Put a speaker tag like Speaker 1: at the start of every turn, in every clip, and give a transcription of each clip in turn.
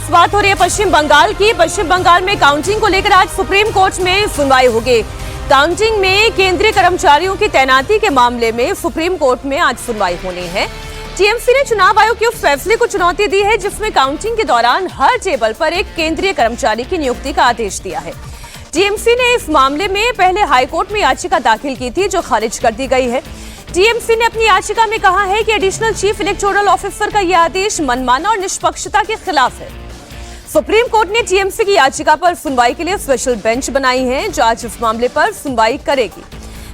Speaker 1: खास बात हो रही है पश्चिम बंगाल की। पश्चिम बंगाल में काउंटिंग को लेकर आज सुप्रीम कोर्ट में सुनवाई होगी। काउंटिंग में केंद्रीय कर्मचारियों की तैनाती के मामले में सुप्रीम कोर्ट में आज सुनवाई होनी है। टीएमसी ने चुनाव आयोग के उस फैसले को चुनौती दी है जिसमें काउंटिंग के दौरान हर टेबल पर एक केंद्रीय कर्मचारी की नियुक्ति का आदेश दिया है। टीएमसी ने इस मामले में पहले हाईकोर्ट में याचिका दाखिल की थी जो खारिज कर दी गई है। टीएमसी ने अपनी याचिका में कहा है कि एडिशनल चीफ इलेक्टोरल ऑफिसर का यह आदेश मनमाना और निष्पक्षता के खिलाफ है। सुप्रीम कोर्ट ने टीएमसी की याचिका पर सुनवाई के लिए स्पेशल बेंच बनाई है जो आज इस मामले पर सुनवाई करेगी।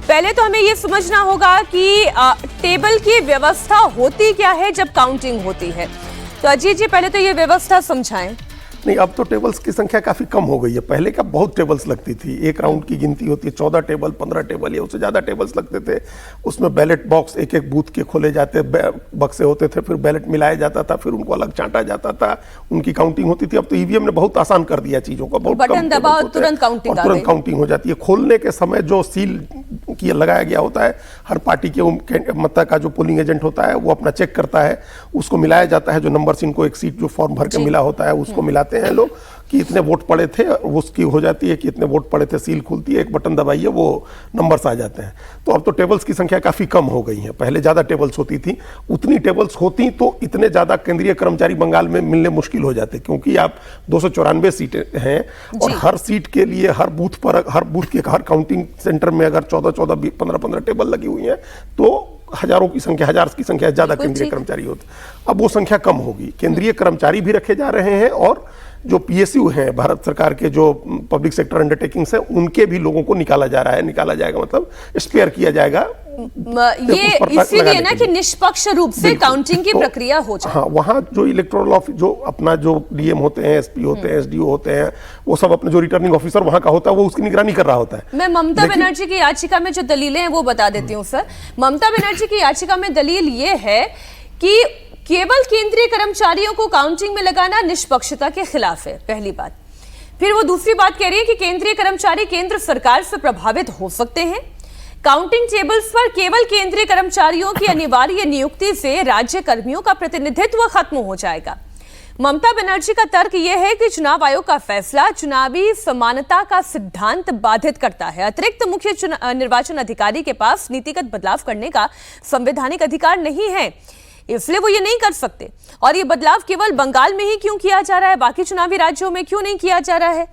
Speaker 1: पहले तो हमें यह समझना होगा कि टेबल की व्यवस्था होती क्या है जब काउंटिंग होती है। तो अजीत जी पहले तो ये व्यवस्था समझाएं।
Speaker 2: नहीं, अब तो टेबल्स की संख्या काफी कम हो गई है। पहले का बहुत टेबल्स लगती थी, एक राउंड की गिनती होती है, 14 टेबल 15 टेबल या उससे ज्यादा टेबल्स लगते थे। उसमें बैलेट बॉक्स एक एक बूथ के खोले जाते बक्से होते थे, फिर बैलेट मिलाया जाता था, फिर उनको अलग चांटा जाता था, उनकी काउंटिंग होती थी। अब तो ईवीएम ने बहुत आसान कर दिया चीजों को, बहुत
Speaker 1: बटन दबाओ तुरंत काउंटिंग
Speaker 2: हो जाती है। खोलने के समय जो सील की लगाया गया होता है, हर पार्टी के मतलब का जो पोलिंग एजेंट होता है वो अपना चेक करता है, उसको मिलाया जाता है। जो नंबर इनको एक सीट जो फॉर्म भर के मिला होता है उसको मिलाते हैं लोग कि इतने वोट पड़े थे, उसकी हो जाती है कि इतने वोट पड़े थे, सील खुलती है, एक बटन दबाइए वो नंबर्स आ जाते हैं। तो अब तो टेबल्स की संख्या काफी कम हो गई है। पहले ज्यादा टेबल्स होती थी, उतनी टेबल्स होती तो इतने ज्यादा केंद्रीय कर्मचारी बंगाल में मिलने मुश्किल हो जाते, क्योंकि आप 294 सीटें हैं और हर सीट के लिए हर बूथ के हर काउंटिंग सेंटर में अगर 14 15 टेबल लगी हुई है तो हजार की संख्या ज्यादा केंद्रीय कर्मचारी होते। अब वो संख्या कम होगी। केंद्रीय कर्मचारी भी रखे जा रहे हैं और जो पीएसयू हैं, भारत सरकार के जो पब्लिक सेक्टर अंडरटेकिंग्स हैं, उनके भी लोगों को निकाला जा रहा है। निकाला जाएगा मतलब स्पेयर किया जाएगा।
Speaker 1: ये इसीलिए ना कि निष्पक्ष रूप से काउंटिंग की प्रक्रिया हो जाए।
Speaker 2: हाँ, वहाँ जो इलेक्टोरल ऑफिस जो अपना जो डीएम होते हैं, एसपी होते हैं, एसडीओ होते हैं, वो सब अपने जो रिटर्निंग ऑफिसर वहाँ का होता है वो उसकी निगरानी कर रहा होता है।
Speaker 1: मैं ममता बनर्जी की याचिका में जो दलीलें हैं वो बता देती हूँ सर। ममता बनर्जी की याचिका में दलील ये है कि केवल केंद्रीय कर्मचारियों को काउंटिंग में लगाना निष्पक्षता के खिलाफ है, पहली बात। फिर वो दूसरी बात कह रही है कि केंद्रीय कर्मचारी केंद्र सरकार से प्रभावित हो सकते हैं। काउंटिंग टेबल्स पर केवल केंद्रीय कर्मचारियों की अनिवार्य नियुक्ति से राज्य कर्मियों का प्रतिनिधित्व खत्म हो जाएगा। ममता बनर्जी का तर्क यह है कि चुनाव आयोग का फैसला चुनावी समानता का सिद्धांत बाधित करता है। अतिरिक्त मुख्य निर्वाचन अधिकारी के पास नीतिगत बदलाव करने का संवैधानिक अधिकार नहीं है, इसलिए वो ये नहीं कर सकते। और ये बदलाव केवल बंगाल में ही क्यों किया जा रहा है, बाकी चुनावी राज्यों में क्यों नहीं किया जा रहा है?